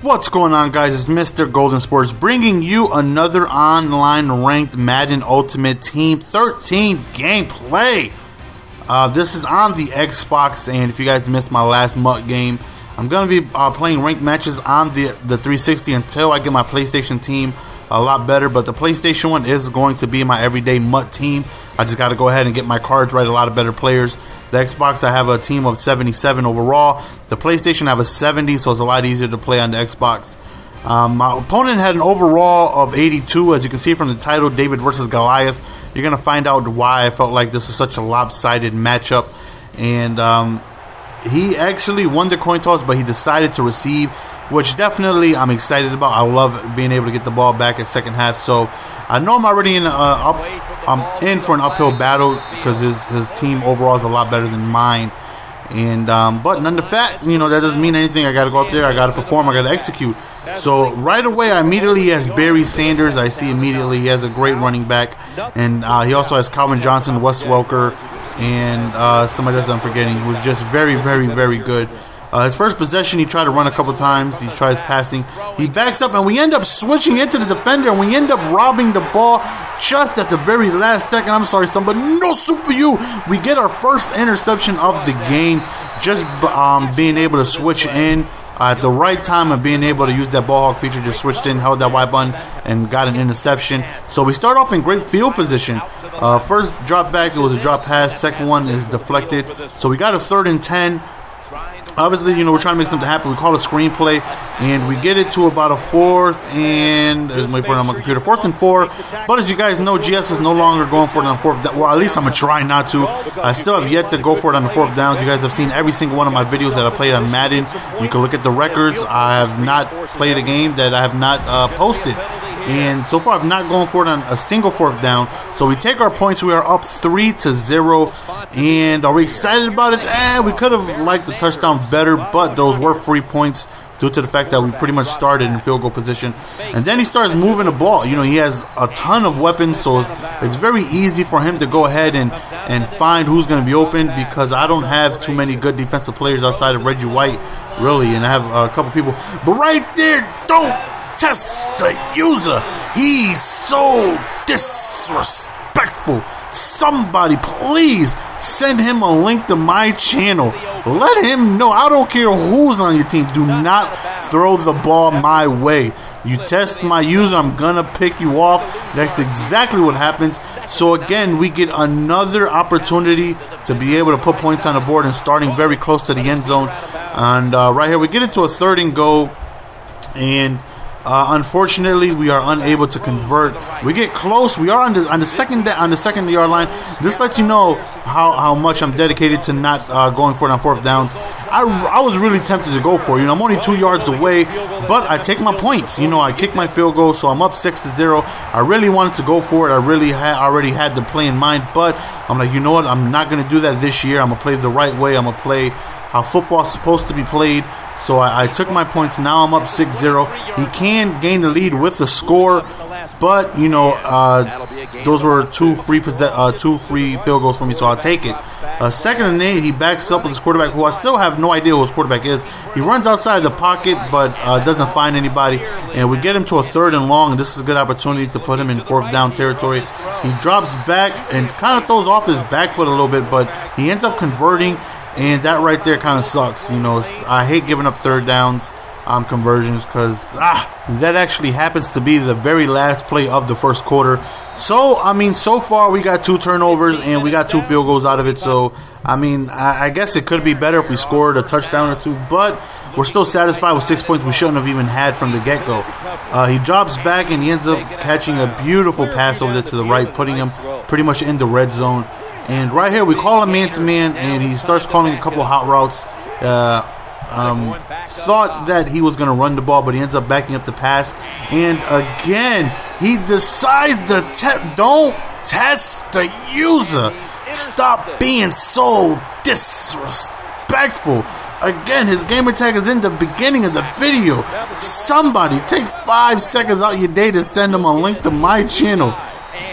What's going on, guys? It's Mr. Golden Sports bringing you another online ranked Madden Ultimate Team 13 gameplay. This is on the Xbox, and if you guys missed my last MUT game, I'm going to be playing ranked matches on the 360 until I get my PlayStation team a lot better. But the PlayStation one is going to be my everyday MUT team. I just got to go ahead and get my cards right, a lot of better players. The Xbox, I have a team of 77 overall. The PlayStation, I have a 70, so it's a lot easier to play on the Xbox. My opponent had an overall of 82. As you can see from the title, David versus Goliath. You're going to find out why I felt like this was such a lopsided matchup. And he actually won the coin toss, but he decided to receive, which definitely I'm excited about. I love being able to get the ball back at second half. So I know I'm already in I'm in for an uphill battle because his team overall is a lot better than mine. And but none the fact, that doesn't mean anything. I got to go up there. I got to perform. I got to execute. So right away, I immediately has Barry Sanders. I see immediately he has a great running back, and he also has Calvin Johnson, Wes Welker, and somebody else I'm forgetting, who's just very, very, very good. His first possession, he tried to run a couple times. He tries passing. He backs up, and we end up switching into the defender, and we end up robbing the ball just at the very last second. I'm sorry, son, but no soup for you. We get our first interception of the game, just being able to switch in at the right time and being able to use that ball hawk feature. Just switched in, held that Y button, and got an interception. So we start off in great field position. First drop back, it was a drop pass. Second one is deflected. So we got a 3rd and 10. Obviously, we're trying to make something happen. We call a screenplay, and we get it to about a 4th and wait for it on my computer, 4th and 4. But as you guys know, GS is no longer going for it on 4th down. Well, at least I'm gonna try not to. I still have yet to go for it on the 4th down. You guys have seen every single one of my videos that I played on Madden. You can look at the records. I have not played a game that I have not posted. And so far, I've not gone for it on a single 4th down. So we take our points. We are up 3-0. And are we excited about it? We could have liked the touchdown better, but those were free points due to the fact that we pretty much started in field goal position. And then he starts moving the ball. He has a ton of weapons, so it's very easy for him to go ahead and find who's going to be open, because I don't have too many good defensive players outside of Reggie White, really, and I have a couple people. But right there, don't test the user. He's so disrespectful. Somebody please send him a link to my channel. Let him know. I don't care who's on your team. Do not throw the ball my way. You test my user, I'm gonna pick you off. That's exactly what happens. So again, we get another opportunity to be able to put points on the board and starting very close to the end zone. And right here, we get into a 3rd and go, and unfortunately, we are unable to convert. We get close. We are on the second yard line. This lets you know how much I'm dedicated to not going for it on 4th downs. I was really tempted to go for it. I'm only 2 yards away, but I take my points. I kick my field goal, so I'm up 6-0. I really wanted to go for it. I really already had the play in mind, but I'm like, you know what? I'm not going to do that this year. I'm going to play the right way. I'm going to play how football's supposed to be played. So I took my points. Now I'm up 6-0. He can gain the lead with the score, but those were two free field goals for me, so I'll take it. 2nd and 8, he backs up with his quarterback, who I still have no idea who his quarterback is. He runs outside the pocket, but doesn't find anybody, and we get him to a 3rd and long. And this is a good opportunity to put him in 4th down territory. He drops back and kind of throws off his back foot a little bit, but he ends up converting. And that right there kind of sucks. I hate giving up 3rd downs conversions, because that actually happens to be the very last play of the first quarter. So, so far we got 2 turnovers and we got 2 field goals out of it. So, I guess it could be better if we scored a touchdown or 2, but we're still satisfied with 6 points we shouldn't have even had from the get-go. He drops back and he ends up catching a beautiful pass over there to the right, putting him pretty much in the red zone. And right here, we call him man-to-man, and he starts calling a couple of hot routes. Thought that he was going to run the ball, but he ends up backing up the pass. And again, he decides to don't test the user. Stop being so disrespectful. Again, his gamer tag is in the beginning of the video. Somebody take 5 seconds out your day to send him a link to my channel.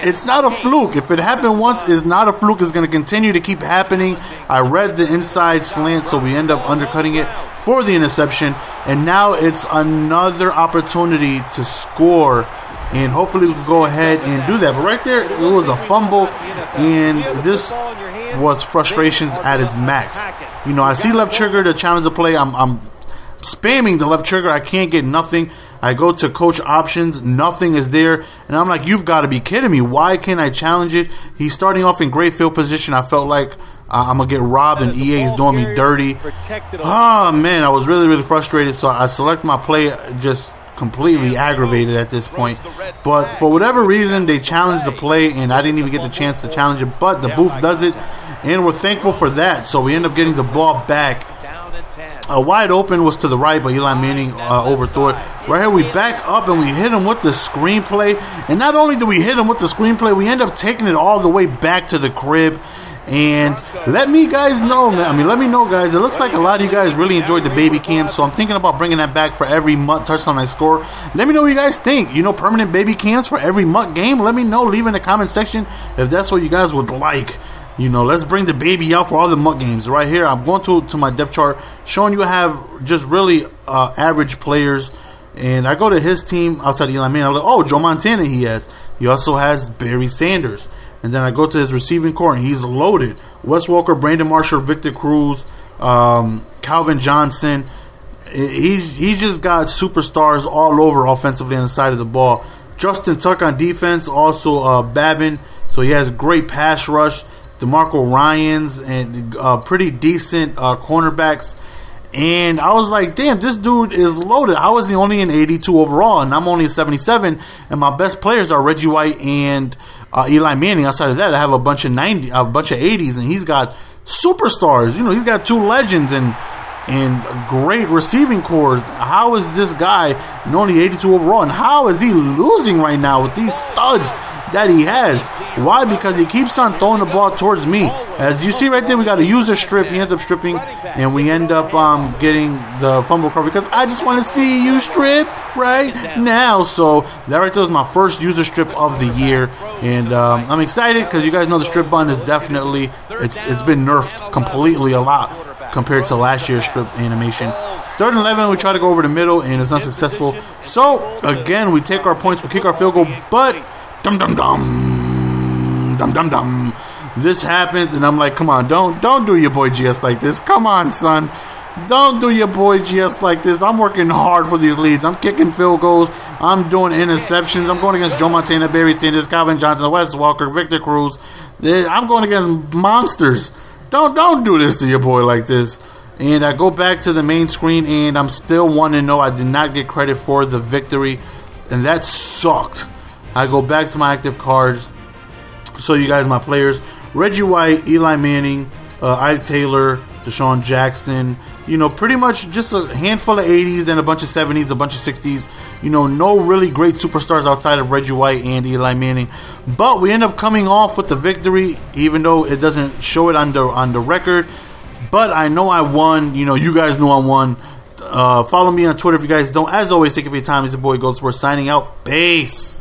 It's not a fluke. If it happened once, it's not a fluke. It's going to continue to keep happening. I read the inside slant, so we end up undercutting it. for the interception. And now it's another opportunity to score. And hopefully we can go ahead and do that. But right there, it was a fumble. And this was frustration at its max. You know, I see left trigger to challenge the play. I'm spamming the left trigger. I can't get nothing. I go to coach options. Nothing is there. And I'm like, you've got to be kidding me. Why can't I challenge it? He's starting off in great field position. I felt like I'm going to get robbed and EA is doing me dirty. Oh, man, I was really, really frustrated. So I select my play, just completely aggravated at this point. But for whatever reason, they challenged the play, and I didn't even get the chance to challenge it. But the booth does it, and we're thankful for that. So we end up getting the ball back. Wide open was to the right, but Eli Manning overthrew it. Right here, we back up, and we hit him with the screenplay. And not only do we hit him with the screenplay, we end up taking it all the way back to the crib. And let me know, guys. It looks like a lot of you guys really enjoyed the baby cam, so I'm thinking about bringing that back for every MUT touchdown I score. Let me know what you guys think. You know, permanent baby cams for every MUT game? Let me know. Leave in the comment section if that's what you guys would like. You know, let's bring the baby out for all the MUT games. Right here, I'm going to my depth chart, showing you I have just really average players. And I go to his team outside Eli Manning. I'm like, oh, Joe Montana he has. He also has Barry Sanders. And then I go to his receiving core, and he's loaded. Wes Walker, Brandon Marshall, Victor Cruz, Calvin Johnson. He's just got superstars all over offensively on the side of the ball. Justin Tuck on defense, also Babin. So he has great pass rush. DeMarco Ryans and pretty decent cornerbacks. And I was like, damn, this dude is loaded. I was only an 82 overall, and I'm only a 77. And my best players are Reggie White and Eli Manning. Outside of that, I have a bunch of 80s, and he's got superstars. You know, he's got two legends and great receiving cores. How is this guy only 82 overall, and how is he losing right now with these studs that he has? Why? Because he keeps on throwing the ball towards me. As you see right there, we got a user strip. He ends up stripping, and we end up getting the fumble recovery because I just want to see you strip right now. So that right there was my first user strip of the year, and I'm excited because you guys know the strip button is definitely it's been nerfed completely a lot compared to last year's strip animation. 3rd and 11, we try to go over the middle, and it's unsuccessful. So again, we take our points, we kick our field goal, but this happens, and I'm like, come on, don't do your boy GS like this. Come on, son. Don't do your boy GS like this. I'm working hard for these leads. I'm kicking field goals. I'm doing interceptions. I'm going against Joe Montana, Barry Sanders, Calvin Johnson, Wes Walker, Victor Cruz. I'm going against monsters. Don't do this to your boy like this. And I go back to the main screen, and I'm still 1-0. I did not get credit for the victory, and that sucked. I go back to my active cards, show you guys my players. Reggie White, Eli Manning, Ike Taylor, Deshaun Jackson. You know, pretty much just a handful of 80s and a bunch of 70s, a bunch of 60s. You know, no really great superstars outside of Reggie White and Eli Manning. But we end up coming off with the victory, even though it doesn't show it on the record. But I know I won. You know, you guys know I won. Follow me on Twitter if you guys don't. As always, take it for your time. It's your boy Gold Sports signing out. Peace.